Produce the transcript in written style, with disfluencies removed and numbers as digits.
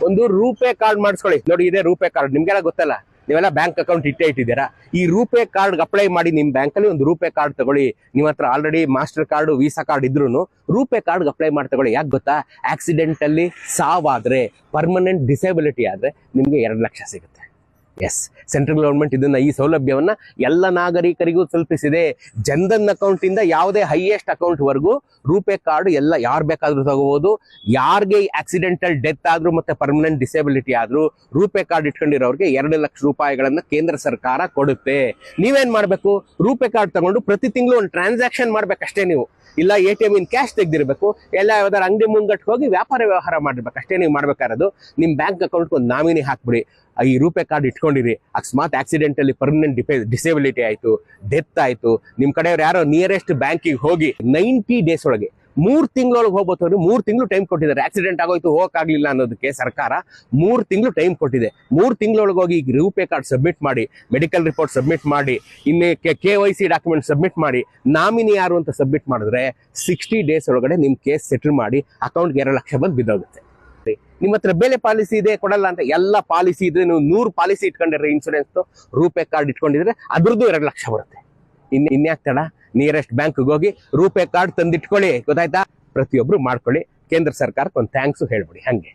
ಒಂದು ರೂಪೇ ಕಾರ್ಡ್ ಮಾಡಿಸ್ಕೊಳ್ಳಿ. ನೋಡಿ, ಇದೇ ರೂಪೇ ಕಾರ್ಡ್, ನಿಮ್ಗೆಲ್ಲ ಗೊತ್ತಲ್ಲ, ನೀವೆಲ್ಲ ಬ್ಯಾಂಕ್ ಅಕೌಂಟ್ ಇಟ್ಟಿದ್ದೀರಾ. ಈ ರೂಪೇ ಕಾರ್ಡ್ ಅಪ್ಲೈ ಮಾಡಿ ನಿಮ್ ಬ್ಯಾಂಕ್ ಅಲ್ಲಿ ಒಂದು ರೂಪೇ ಕಾರ್ಡ್ ತಗೊಳ್ಳಿ. ನಿಮ್ಮ ಹತ್ರ already master card, visa card ಇದ್ರೂ ರೂಪೇ ಕಾರ್ಡ್ ಅಪ್ಲೈ ಮಾಡಿ ತಗೊಳ್ಳಿ. ಯಾಕೆ ಗೊತ್ತಾ, ಆಕ್ಸಿಡೆಂಟ್ ಅಲ್ಲಿ ಸಾವಾದ್ರೆ, ಪರ್ಮನೆಂಟ್ ಡಿಸೇಬಿಲಿಟಿ ಆದ್ರೆ ನಿಮ್ಗೆ 2 ಲಕ್ಷ ಸಿಗುತ್ತೆ. ಎಸ್, ಸೆಂಟ್ರಲ್ ಗೌರ್ಮೆಂಟ್ ಇದನ್ನ, ಈ ಸೌಲಭ್ಯವನ್ನ ಎಲ್ಲ ನಾಗರಿಕರಿಗೂ ತಲುಪಿಸಿದೆ. ಜನ್ಧನ್ ಅಕೌಂಟ್ ಇಂದ ಯಾವುದೇ ಹೈಯೆಸ್ಟ್ ಅಕೌಂಟ್ ವರೆಗೂ ರೂಪೇ ಕಾರ್ಡ್ ಎಲ್ಲ ಯಾರು ಬೇಕಾದ್ರೂ ತಗೋಬಹುದು. ಯಾರಿಗೆ ಆಕ್ಸಿಡೆಂಟಲ್ ಡೆತ್ ಆದ್ರೂ ಮತ್ತೆ ಪರ್ಮನೆಂಟ್ ಡಿಸೇಬಿಲಿಟಿ ಆದ್ರೂ ರೂಪೇ ಕಾರ್ಡ್ ಇಟ್ಕೊಂಡಿರೋರಿಗೆ 2 ಲಕ್ಷ ರೂಪಾಯಿಗಳನ್ನ ಕೇಂದ್ರ ಸರ್ಕಾರ ಕೊಡುತ್ತೆ. ನೀವೇನ್ ಮಾಡ್ಬೇಕು, ರೂಪೇ ಕಾರ್ಡ್ ತಗೊಂಡು ಪ್ರತಿ ತಿಂಗಳು ಒಂದು ಟ್ರಾನ್ಸಾಕ್ಷನ್ ಮಾಡ್ಬೇಕಷ್ಟೇ ನೀವು. ಇಲ್ಲ ATM ಇನ್ ಕ್ಯಾಶ್ ತೆಗ್ದಿರ್ಬೇಕು, ಎಲ್ಲ ಯಾವ್ದಾರು ಅಂಗಡಿ ಮುಂಗಟ್ಟು ಹೋಗಿ ವ್ಯವಹಾರ ಮಾಡಿರ್ಬೇಕು, ಅಷ್ಟೇ ನೀವು ಮಾಡ್ಬೇಕಾರದು. ನಿಮ್ ಬ್ಯಾಂಕ್ ಅಕೌಂಟ್ ಒಂದು ನಾಮಿನಿ ಹಾಕ್ಬಿಡಿ. ಈ ರೂಪೇ ಕಾರ್ಡ್ ಇಟ್ಕೊಂಡಿರಿ. ಅಕಸ್ಮಾತ್ ಆಕ್ಸಿಡೆಂಟ್ ಅಲ್ಲಿ ಪರ್ಮನೆಂಟ್ ಡಿಸೇಬಿಲಿಟಿ ಆಯ್ತು, ಡೆತ್ ಆಯ್ತು, ನಿಮ್ ಕಡೆಯವ್ರು ಯಾರೋ ನಿಯರೆಸ್ಟ್ ಬ್ಯಾಂಕಿಗೆ ಹೋಗಿ 90 ಡೇಸ್ ಒಳಗೆ, 3 ತಿಂಗಳೊಳಗೆ ಹೋಗ್ಬೋದು. 3 ತಿಂಗಳು ಟೈಮ್ ಕೊಟ್ಟಿದ್ದಾರೆ. ಆಕ್ಸಿಡೆಂಟ್ ಆಗೋಯ್ತು, ಹೋಗಕ್ಕಾಗ್ಲಿಲ್ಲ ಅನ್ನೋದಕ್ಕೆ ಸರ್ಕಾರ 3 ತಿಂಗಳು ಟೈಮ್ ಕೊಟ್ಟಿದೆ. 3 ತಿಂಗಳೊಳಗೆ ಹೋಗಿ ರೂಪೇ ಕಾರ್ಡ್ ಸಬ್ಮಿಟ್ ಮಾಡಿ, ಮೆಡಿಕಲ್ ರಿಪೋರ್ಟ್ ಸಬ್ಮಿಟ್ ಮಾಡಿ, ಇನ್ನು KYC ಡಾಕ್ಯುಮೆಂಟ್ ಸಬ್ಮಿಟ್ ಮಾಡಿ, ನಾಮಿನಿ ಯಾರು ಅಂತ ಸಬ್ಮಿಟ್ ಮಾಡಿದ್ರೆ 60 ಡೇಸ್ ಒಳಗಡೆ ನಿಮ್ ಕೇಸ್ ಸೆಟಲ್ ಮಾಡಿ ಅಕೌಂಟ್ಗೆ 2 ಲಕ್ಷ ಬಂದು ಬಿದ್ದೋಗುತ್ತೆ. ನಿಮ್ಮ ಹತ್ರ ಬೇರೆ ಪಾಲಿಸಿ ಇದೆ ಕೊಡಲ್ಲ ಅಂತ, ಎಲ್ಲ ಪಾಲಿಸಿ ಇದ್ರೆ ನೀವು 100 ಪಾಲಿಸಿ ಇಟ್ಕೊಂಡಿದ್ರೆ ಇನ್ಶೂರೆನ್ಸ್, ರೂಪೇ ಕಾರ್ಡ್ ಇಟ್ಕೊಂಡಿದ್ರೆ ಅದ್ರದ್ದು 2 ಲಕ್ಷ ಬರುತ್ತೆ. ಇನ್ಯಾಕ್ ತಡ, ನಿಯರೆಸ್ಟ್ ಬ್ಯಾಂಕ್ ಹೋಗಿ ರೂಪೇ ಕಾರ್ಡ್ ತಂದಿಟ್ಕೊಳ್ಳಿ. ಗೊತ್ತಾಯ್ತಾ? ಪ್ರತಿಯೊಬ್ರು ಮಾಡ್ಕೊಳ್ಳಿ. ಕೇಂದ್ರ ಸರ್ಕಾರಕ್ಕೆ ಒಂದು ಥ್ಯಾಂಕ್ಸ್ ಹೇಳ್ಬಿಡಿ. ಹಂಗೆ